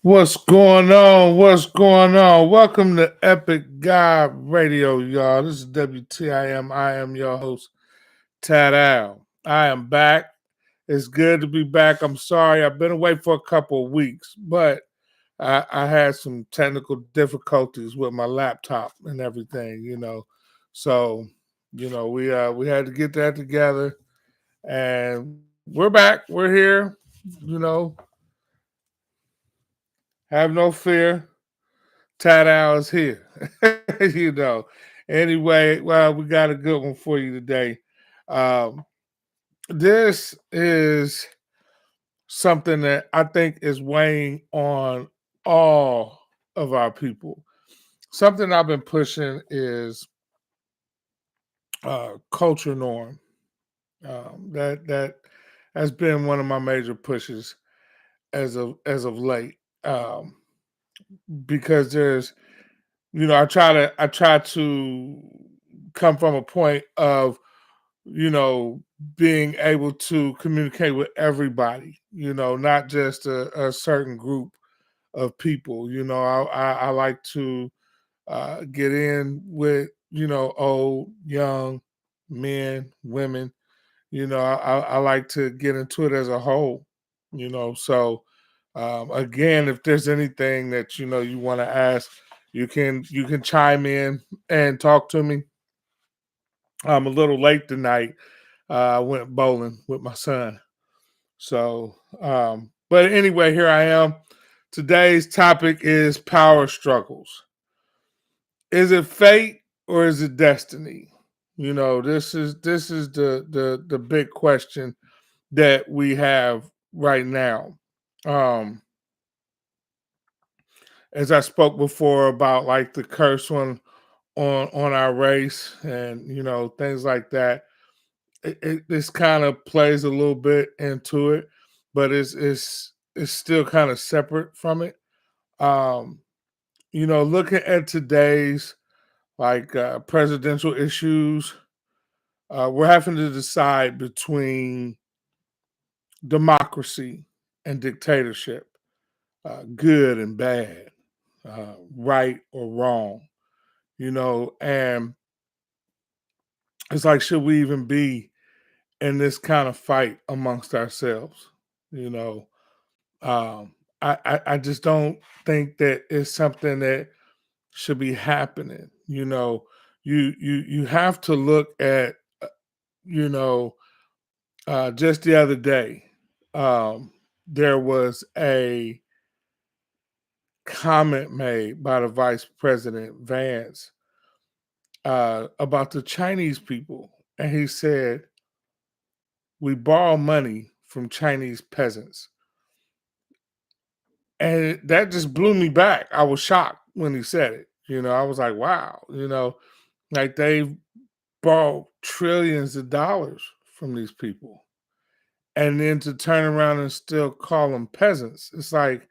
What's going on? What's going on? Welcome to Epic God Radio, y'all. This is WTIM. I am your host, Tad Al. I am back. It's good to be back. I'm sorry I've been away for a couple of weeks, but I had some technical difficulties with my laptop and everything. So, we had to get that together, and we're back. We're here. You know, have no fear. Tad Al is here. you know. Anyway, well, we got a good one for you today. Um, this is something that I think is weighing on all of our people. Something I've been pushing is culture norm. That has been one of my major pushes as of late. Because I try to come from a point of you know being able to communicate with everybody, not just a certain group of people. I like to get in with old, young, men, women. I like to get into it as a whole. So again, if there's anything that you want to ask, you can chime in and talk to me. I'm a little late tonight. I went bowling with my son. So, but anyway, here I am. Today's topic is power struggles. Is it fate or is it destiny? This is the big question that we have right now. Um, as I spoke before about like the curse on our race and things like that. This kind of plays a little bit into it, but it's still kind of separate from it. Um, looking at today's like presidential issues, we're having to decide between democracy and dictatorship, good and bad, right or wrong. And it's like, should we even be in this kind of fight amongst ourselves? You know, um, I just don't think that it's something that should be happening. You have to look at you know just the other day, um, there was a comment made by the Vice President Vance about the Chinese people, and he said we borrow money from Chinese peasants. And that just blew me back. I was shocked when he said it. I was like, wow, like they borrowed trillions of dollars from these people. And then to turn around and still call them peasants, it's like,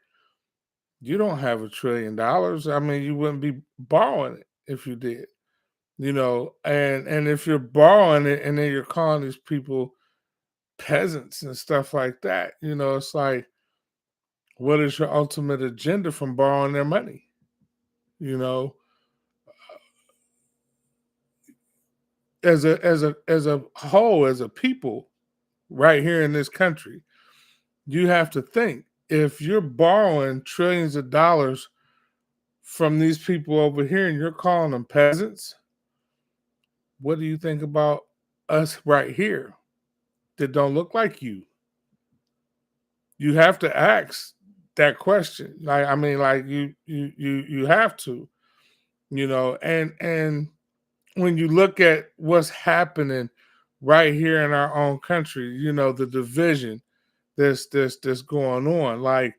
you don't have $1 trillion. I mean, you wouldn't be borrowing it if you did, and if you're borrowing it and then you're calling these people peasants and stuff like that, it's like, what is your ultimate agenda from borrowing their money? You know, as a whole, as a people, right here in this country, you have to think, if you're borrowing trillions of dollars from these people over here and you're calling them peasants, what do you think about us right here that don't look like you? You have to ask that question. Like, I mean, like you have to, and when you look at what's happening right here in our own country, the division that's going on. Like,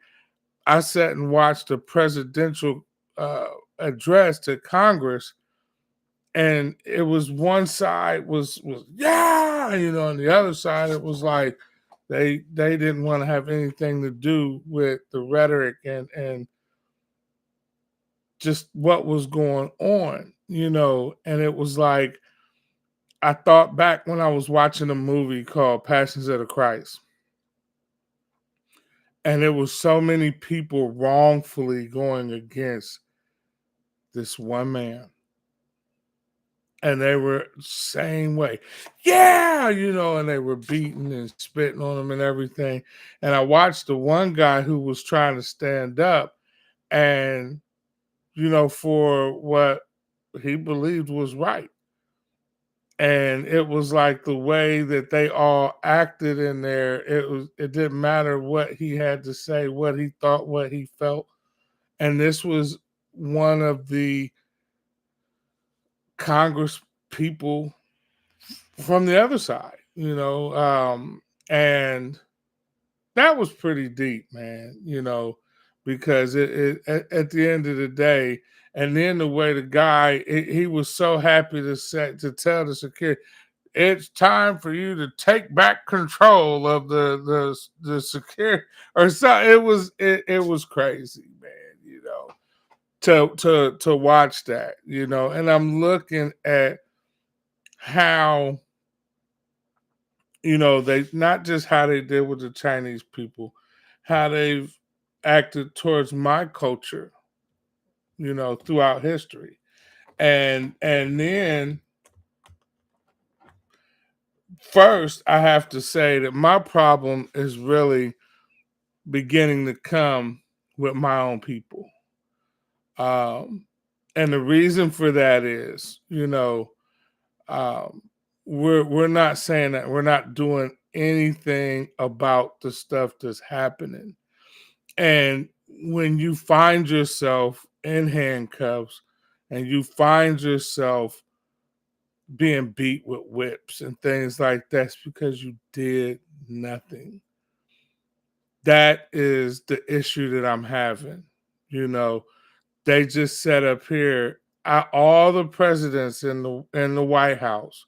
I sat and watched the presidential uh, address to Congress, and it was one side was yeah, and the other side it was like they didn't want to have anything to do with the rhetoric and just what was going on, and it was like, I thought back when I was watching a movie called Passions of the Christ, And there was so many people wrongfully going against this one man. And they were same way. Yeah, and they were beating and spitting on him and everything. And I watched the one guy who was trying to stand up and, for what he believed was right. And it was like the way that they all acted in there, it didn't matter what he had to say, what he thought, what he felt. And this was one of the Congress people from the other side, and that was pretty deep, man, because it at the end of the day, and then the way the guy, he was so happy to tell the security, it's time for you to take back control of the security or something. It was crazy, man, to watch that, and I'm looking at how they not just how they did with the Chinese people, how they've acted towards my culture, throughout history. And then first I have to say that my problem is really beginning to come with my own people. Um and the reason for that is, um we're not saying that we're not doing anything about the stuff that's happening. And when you find yourself in handcuffs and you find yourself being beat with whips and things like that, it's because you did nothing. That is the issue that I'm having. You know, they just set up here all the presidents in the White House.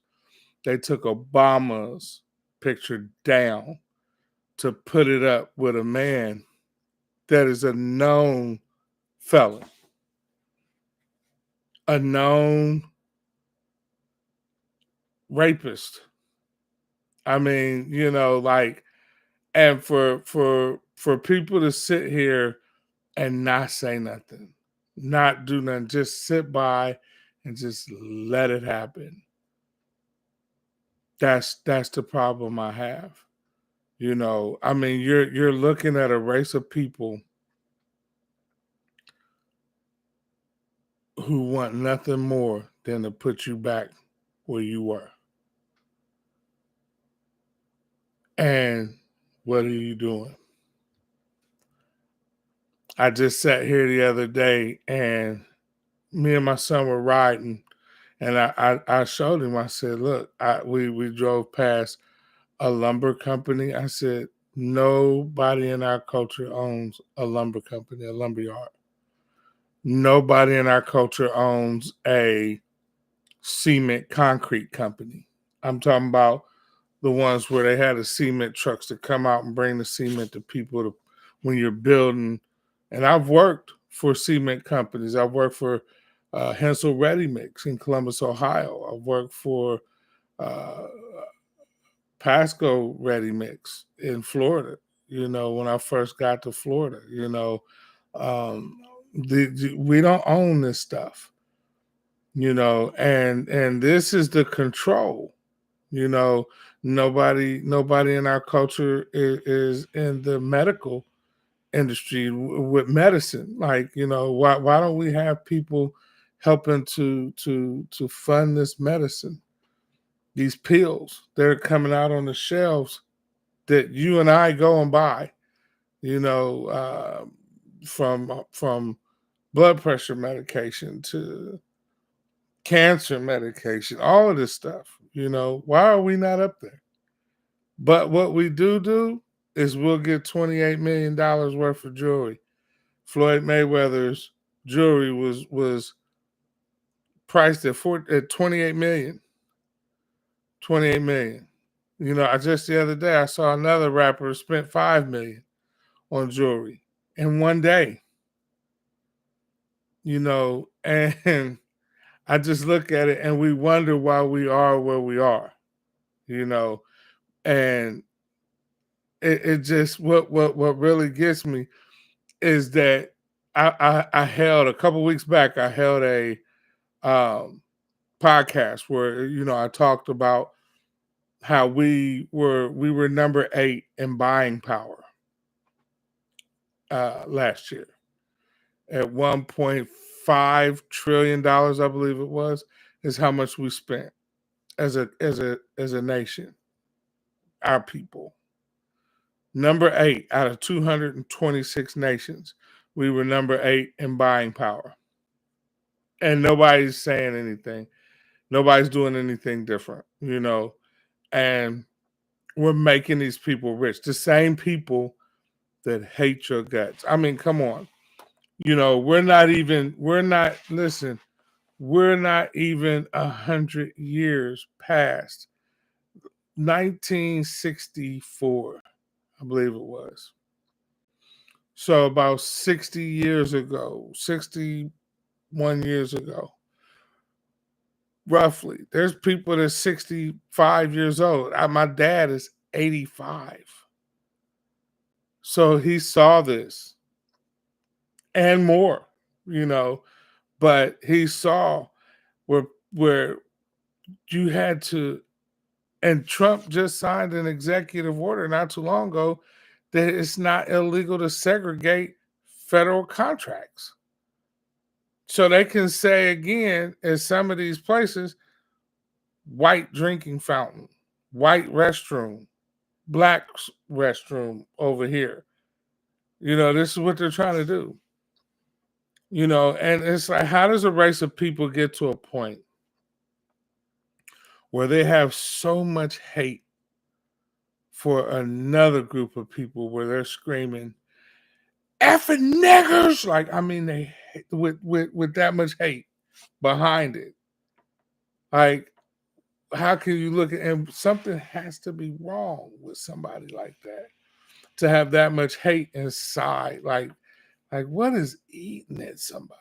They took Obama's picture down to put it up with a man that is a known felon, a known rapist. I mean, and for people to sit here and not say nothing, not do nothing, just sit by and just let it happen. That's the problem I have. I mean, you're looking at a race of people who want nothing more than to put you back where you were. And what are you doing? I just sat here the other day and me and my son were riding and I showed him, I said, look, we drove past a lumber company. I said, nobody in our culture owns a lumber company, a lumber yard. Nobody in our culture owns a cement concrete company. I'm talking about the ones where they had the cement trucks to come out and bring the cement to people when you're building. And I've worked for cement companies. I've worked for Hensel Ready Mix in Columbus, Ohio. I've worked for uh, Pasco Ready Mix in Florida. When I first got to Florida, um, we don't own this stuff. And this is the control. You know, nobody in our culture is in the medical industry with medicine. Like, why don't we have people helping to fund this medicine? These pills, they're coming out on the shelves that you and I go and buy. You know, from blood pressure medication to cancer medication, all of this stuff. Why are we not up there? But what we do is we'll get $28 million worth of jewelry. Floyd Mayweather's jewelry was priced at 28 million. 28 million. I just the other day I saw another rapper spent 5 million on jewelry in one day. And I just look at it and we wonder why we are where we are. you know, and it just what really gets me is that I held a couple weeks back. I held a um, podcast where I talked about how we were number 8 in buying power last year at $1.5 trillion, I believe it was, is how much we spent as a nation, our people. Number 8 out of 226 nations, we were number 8 in buying power, and nobody's saying anything. Nobody's doing anything different, and we're making these people rich. The same people that hate your guts. I mean, come on. Listen, we're not even 100 years past 1964, I believe it was. So about 60 years ago, 61 years ago, roughly, there's people that's 65 years old. My dad is 85. So he saw this and more, you know, but he saw where you had to, and Trump just signed an executive order not too long ago that it's not illegal to segregate federal contracts. So they can say again in some of these places, white drinking fountain, white restroom, black restroom over here. This is what they're trying to do. And it's like, how does a race of people get to a point where they have so much hate for another group of people where they're screaming effing niggers? Like, I mean, they with that much hate behind it. Like, how can you look at, and something has to be wrong with somebody like that to have that much hate inside. Like what is eating at somebody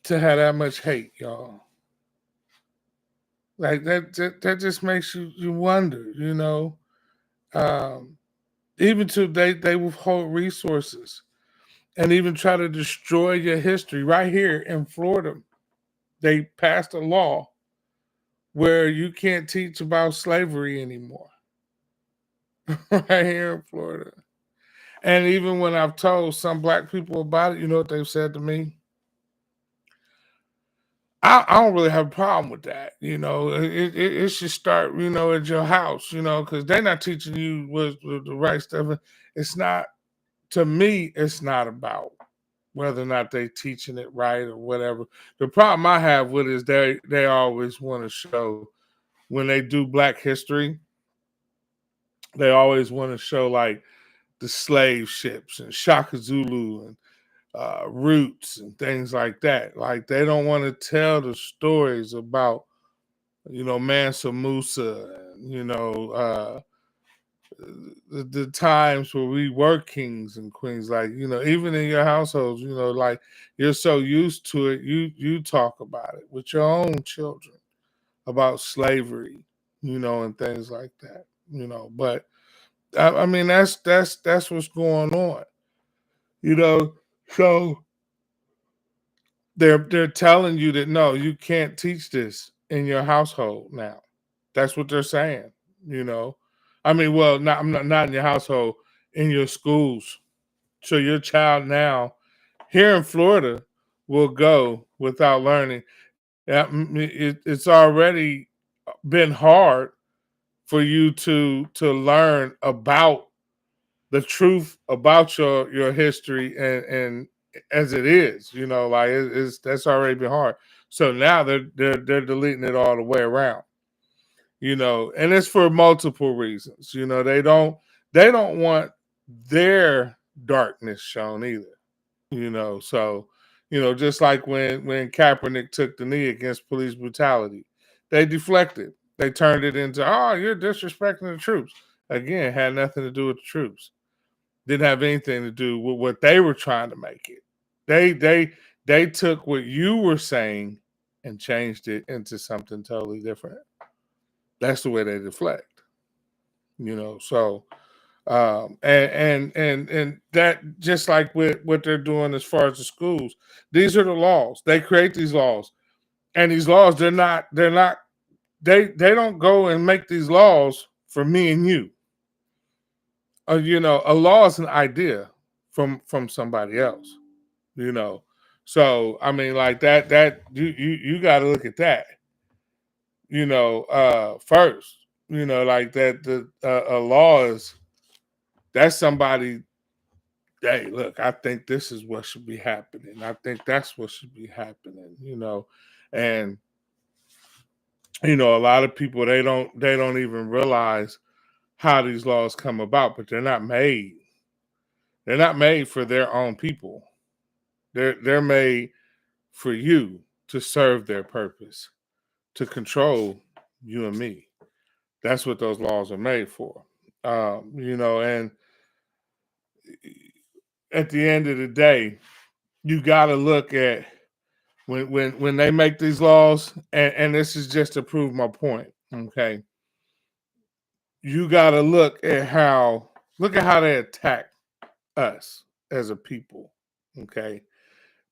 to have that much hate, y'all? Like that just makes you wonder, Um, even to they withhold resources and even try to destroy your history. Right here in Florida, they passed a law where you can't teach about slavery anymore. Right here in Florida. And even when I've told some black people about it, you know what they've said to me? I don't really have a problem with that. It should start, at your house, because they're not teaching you what the right stuff. It's not, to me, it's not about whether or not they teaching it right or whatever. The problem I have with it is they always want to show, when they do Black history, they always want to show like the slave ships and Shaka Zulu and roots and things like that. Like, they don't want to tell the stories about, Mansa Musa and, the times where we were kings and queens. Like, even in your households, like, you're so used to it, you talk about it with your own children about slavery, and things like that, but I mean, that's what's going on, so they're telling you that no, you can't teach this in your household now. That's what they're saying. I mean, well, not in your household, in your schools. So your child now here in Florida will go without learning. Yeah, it's already been hard for you to learn about the truth about your history and as it is, like it's that's already been hard. So now they're deleting it all the way around, and it's for multiple reasons. They don't want their darkness shown either. So just like when Kaepernick took the knee against police brutality, they deflected. They turned it into, oh, you're disrespecting the troops. Again, had nothing to do with the troops. Didn't have anything to do with what they were trying to make it. They took what you were saying and changed it into something totally different. That's the way they deflect. So and that, just like with what they're doing as far as the schools, these are the laws. They create these laws, and these laws, they don't go and make these laws for me and you. A law is an idea from somebody else. you know so I mean, like, that you got to look at that, first. Like, that the a law is, that's somebody. Hey, look, I think this is what should be happening. I think that's what should be happening. And a lot of people, they don't even realize how these laws come about, but they're not made for their own people. They're made for you, to serve their purpose, to control you and me. That's what those laws are made for. And at the end of the day, you got to look at, when they make these laws, and this is just to prove my point. Okay, you got to look at how they attack us as a people. Okay,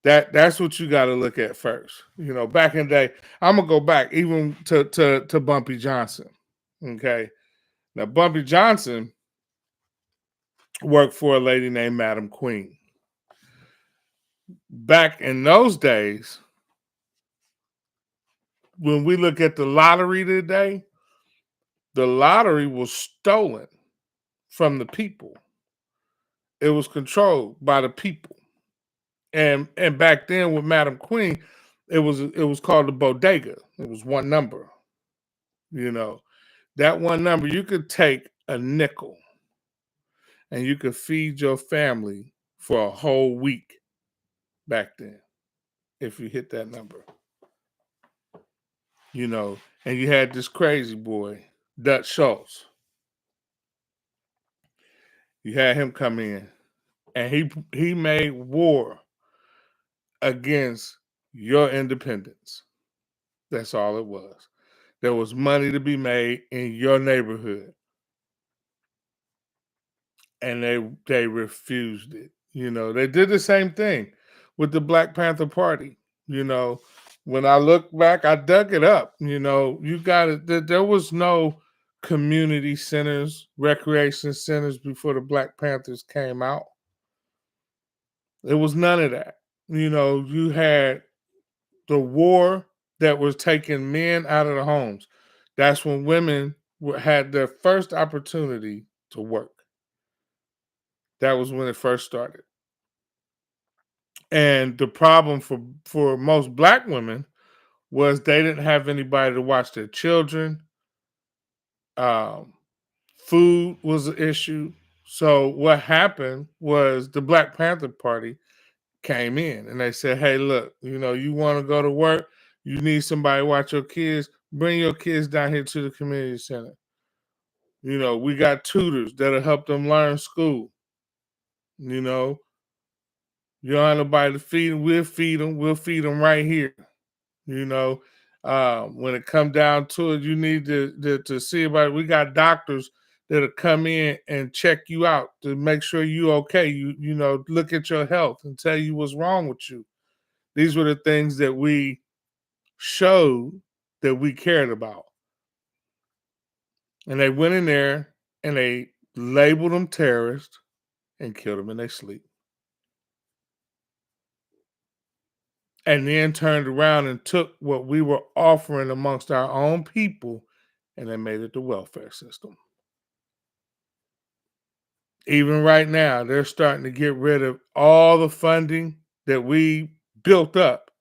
that's what you got to look at first. Back in the day, I'm gonna go back even to Bumpy Johnson. Okay, now Bumpy Johnson worked for a lady named Madam Queen. Back in those days, when we look at the lottery today, the lottery was stolen from the people. It was controlled by the people. And back then with Madam Queen, it was called the bodega. It was one number. You know, that one number, you could take a nickel and you could feed your family for a whole week back then if you hit that number. And you had this crazy boy, Dutch Schultz. You had him come in, and he made war against your independence. That's all it was. There was money to be made in your neighborhood, and they refused it. They did the same thing with the Black Panther Party. You know, when I look back, I dug it up. You got it. There was no community centers, recreation centers before the Black Panthers came out. There was none of that. You had the war that was taking men out of the homes. That's when women had their first opportunity to work. That was when it first started. And the problem for most Black women was they didn't have anybody to watch their children. Um, Food was an issue. So what happened was the Black Panther Party came in and they said, "Hey, look, you want to go to work, you need somebody to watch your kids, bring your kids down here to the community center. We got tutors that'll help them learn school. You know, you don't have nobody to feed them, we'll feed them. We'll feed them right here. You know, when it come down to it, you need to see about it. We got doctors that'll come in and check you out to make sure you okay. Look at your health and tell you what's wrong with you." These were the things that we showed that we cared about. And they went in there and they labeled them terrorists and killed them in their sleep. And then turned around and took what we were offering amongst our own people and they made it the welfare system. Even right now, they're starting to get rid of all the funding that we built up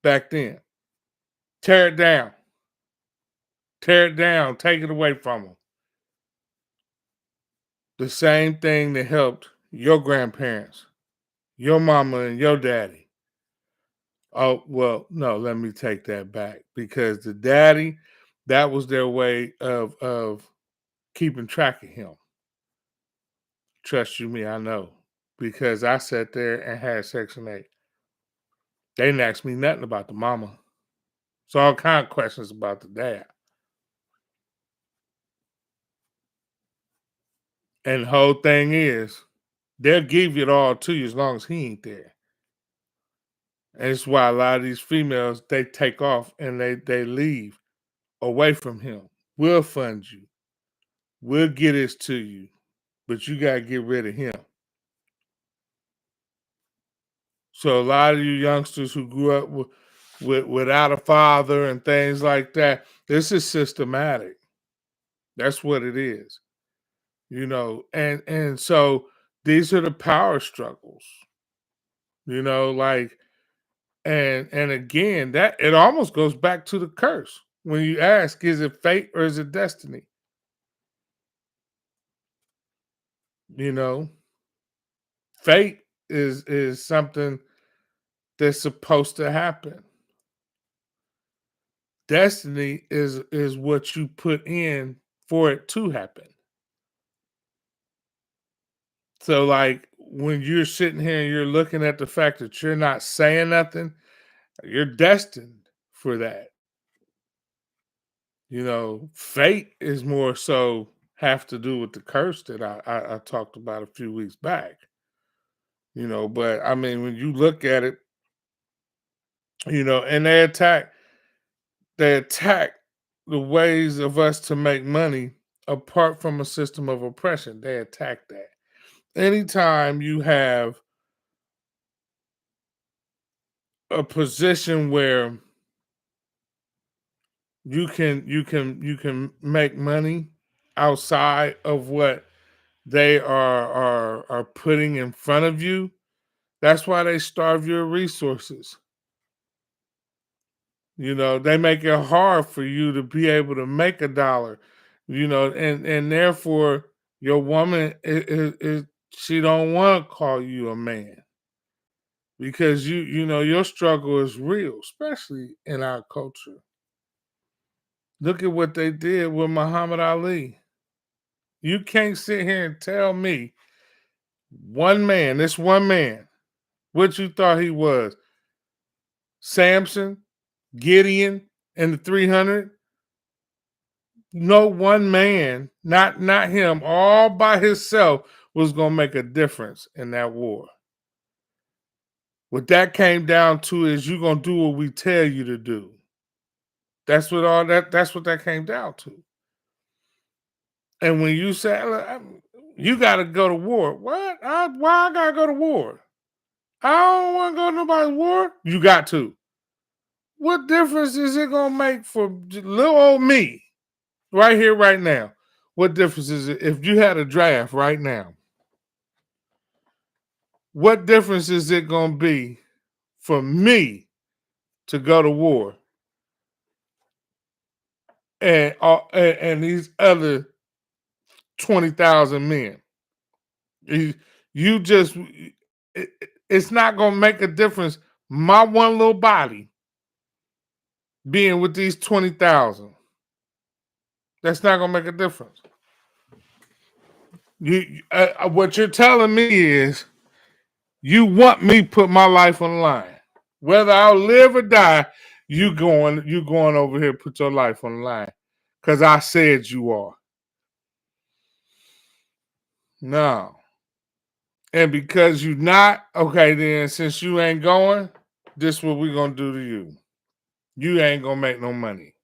back then. Tear it down. Tear it down. Take it away from them. The same thing that helped your grandparents, your mama and your daddy. Oh, well, no, let me take that back, because the daddy, that was their way of keeping track of him. Trust you me, I know. Because I sat there and had Section 8. They didn't ask me nothing about the mama. So all kind of questions about the dad. And the whole thing is, they'll give it all to you as long as he ain't there. And it's why a lot of these females, they take off and they leave away from him. We'll fund you. We'll get this to you, but you gotta get rid of him. So a lot of you youngsters who grew up without a father and things like that, this is systematic. That's what it is, and so these are the power struggles, like and again that it almost goes back to the curse when you ask, is it fate or is it destiny? You know, fate is something that's supposed to happen. Destiny is what you put in for it to happen. So, like, when you're sitting here and you're looking at the fact that you're not saying nothing, you're destined for that. Fate is more so have to do with the curse that I talked about a few weeks back. But I mean, when you look at it, and they attack the ways of us to make money apart from a system of oppression. They attack that. Anytime you have a position where you can make money outside of what they are putting in front of you, that's why they starve your resources. They make it hard for you to be able to make a dollar, and therefore your woman is she don't want to call you a man because your struggle is real, especially in our culture. Look at what they did with Muhammad Ali. You can't sit here and tell me this one man, what you thought he was, Samson, Gideon, and the 300. No one man, not him, all by himself was gonna make a difference in that war. What that came down to is you gonna do what we tell you to do. That's what that came down to. And when you say, "Look, you got to go to war," what? Why I gotta go to war? I don't want to go to nobody's war. You got to. What difference is it gonna make for little old me right here, right now? What difference is it if you had a draft right now? What difference is it gonna be for me to go to war and these other 20,000 men? You just it's not gonna make a difference. My one little body being with these 20,000, that's not gonna make a difference. What you're telling me is you want me to put my life on the line, whether I'll live or die. You going over here, put your life on the line, because I said you are. No, and because you not okay, then since you ain't going, this what we gonna do to you. You ain't gonna make no money.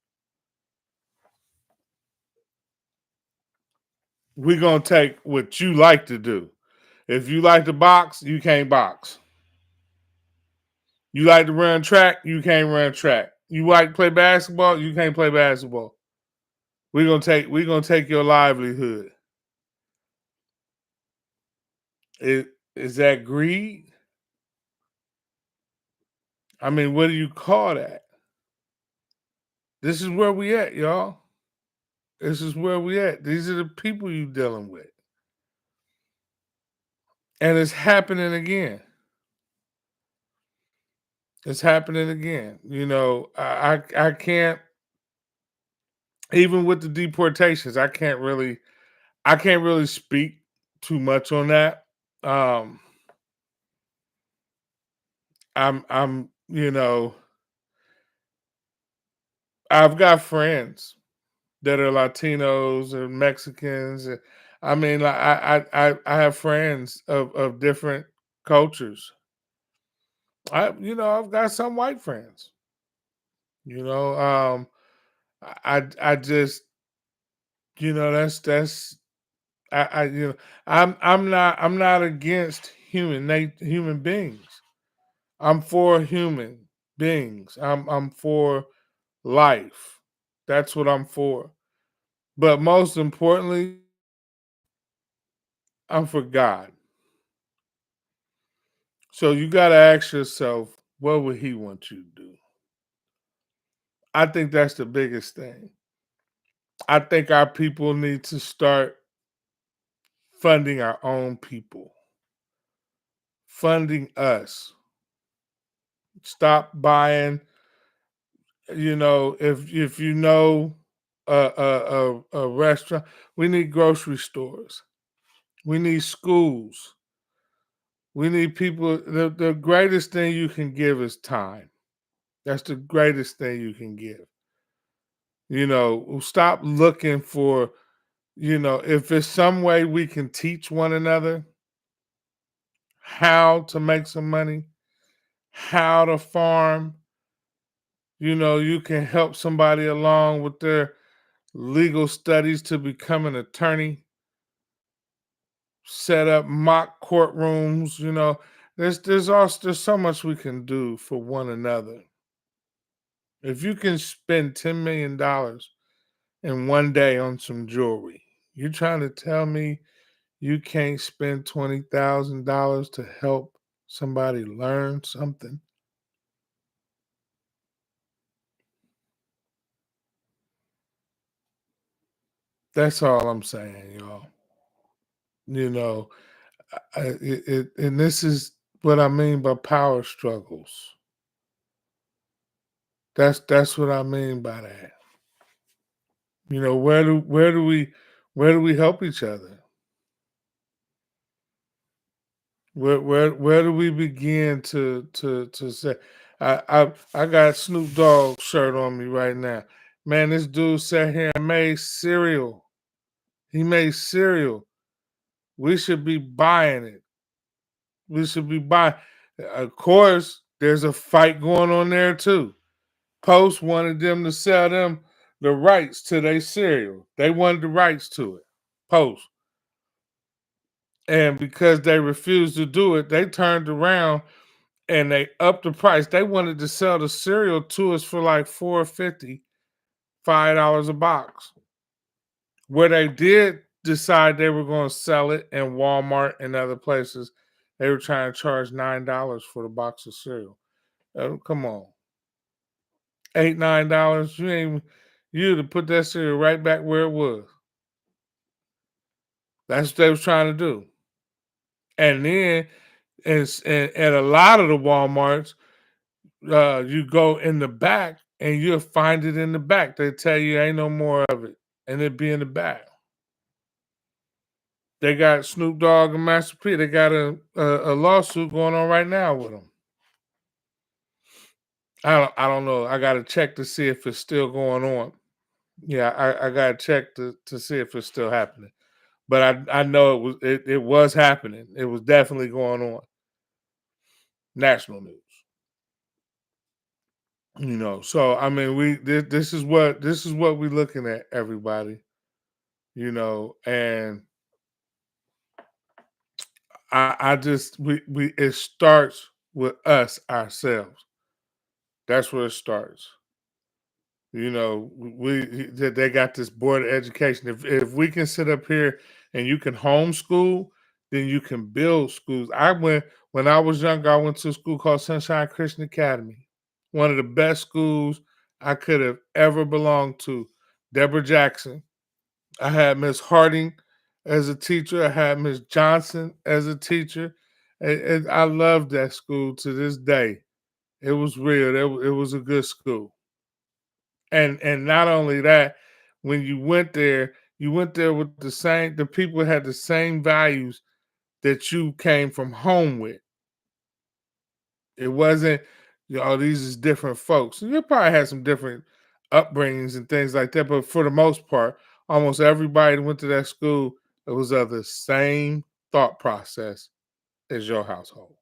We gonna take what you like to do. If you like to box, you can't box. You like to run track, you can't run track. You like to play basketball, you can't play basketball. We gonna take your livelihood. Is that greed? I mean, what do you call that? This is where we at, y'all. This is where we at. These are the people you dealing with. And it's happening again. It's happening again. I can't, even with the deportations, I can't really speak too much on that. Um I'm I've got friends that are Latinos or Mexicans. And I mean, I have friends of different cultures. I've got some white friends. You know, I just, that's I'm not against human beings. I'm for human beings. I'm for life. That's what I'm for. But most importantly, I'm for God. So you got to ask yourself, what would He want you to do? I think that's the biggest thing. I think our people need to start funding our own people, funding us. Stop buying. If a restaurant, we need grocery stores. We need schools. We need people. The greatest thing you can give is time. That's the greatest thing you can give. Stop looking for, if there's some way we can teach one another how to make some money, how to farm, you can help somebody along with their legal studies to become an attorney, set up mock courtrooms, there's so much we can do for one another. If you can spend $10 million in one day on some jewelry, you trying to tell me you can't spend $20,000 to help somebody learn something? That's all I'm saying, y'all. You know, and this is what I mean by power struggles. That's what I mean by that. Where do we help each other? Where do we begin to say? I got Snoop Dogg shirt on me right now. Man, this dude sat here and made cereal. He made cereal. We should be buying it. We should be buying. Of course, there's a fight going on there too. Post wanted them to sell them the rights to their cereal. They wanted the rights to it. Post. And because they refused to do it, they turned around and they upped the price. They wanted to sell the cereal to us for like $4.50, $5 a box. Where they did decide they were going to sell it in Walmart and other places, they were trying to charge $9 for the box of cereal. Come on, $8, $9. You to put that cereal right back where it was. That's what they was trying to do. And then, and at a lot of the WalMarts, you go in the back and you'll find it in the back. They tell you ain't no more of it, and it be in the back. They got Snoop Dogg and Master P. They got a lawsuit going on right now with them. I don't know. I got to check to see if it's still going on. Yeah, I got to check to see if it's still happening. But I know it was happening. It was definitely going on. National news. So I mean, this is what we're looking at, everybody. And I just we it starts with us ourselves. That's where it starts. They got this board of education. If we can sit up here and you can homeschool, then you can build schools. When I was younger, I went to a school called Sunshine Christian Academy, one of the best schools I could have ever belonged to. Deborah Jackson. I had Miss Harding as a teacher. I had Miss Johnson as a teacher, and I loved that school to this day. It was real. It was a good school. And not only that, when you went there with the people had the same values that you came from home with. It wasn't, these is different folks. You probably had some different upbringings and things like that, but for the most part, almost everybody that went to that school it was of the same thought process as your household.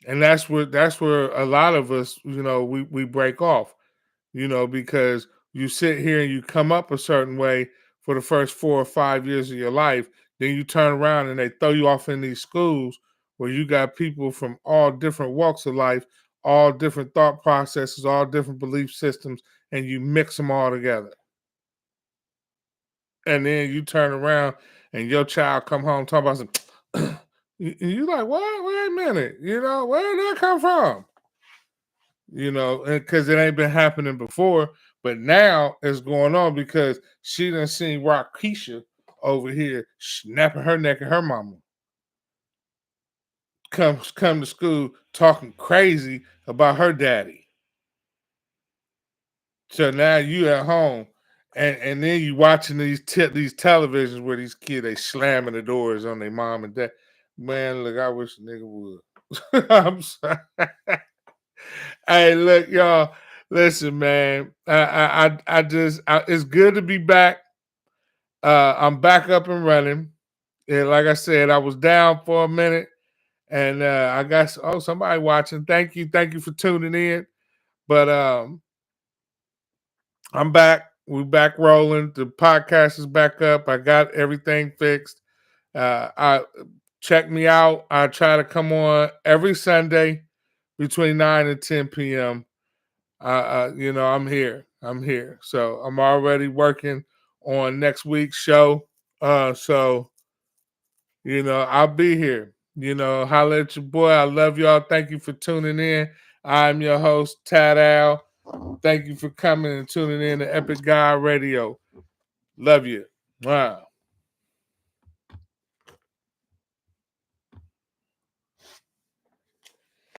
And that's where a lot of us, we break off, because you sit here and you come up a certain way for the first 4 or 5 years of your life, then you turn around and they throw you off in these schools where you got people from all different walks of life, all different thought processes, all different belief systems, and you mix them all together. And then you turn around and your child come home talking about some you like, what? Wait a minute, where did that come from? Because it ain't been happening before, but now it's going on because she done seen Rockisha over here snapping her neck at her mama. Come to school talking crazy about her daddy. So now you at home, and then you watching these televisions where these kids they slamming the doors on their mom and dad. Man, look, I wish a nigga would. I'm sorry. Hey, look, y'all. Listen, man. It's good to be back. I'm back up and running. And like I said, I was down for a minute, and I got somebody watching. Thank you for tuning in. But I'm back. We're back rolling. The podcast is back up. I got everything fixed. I check me out. I try to come on every Sunday between 9 and 10 p.m. I'm here. I'm here. So I'm already working on next week's show. I'll be here. Holla at your boy. I love y'all. Thank you for tuning in. I'm your host, Tad Al. Thank you for coming and tuning in to Epic Guy Radio. Love you. Wow.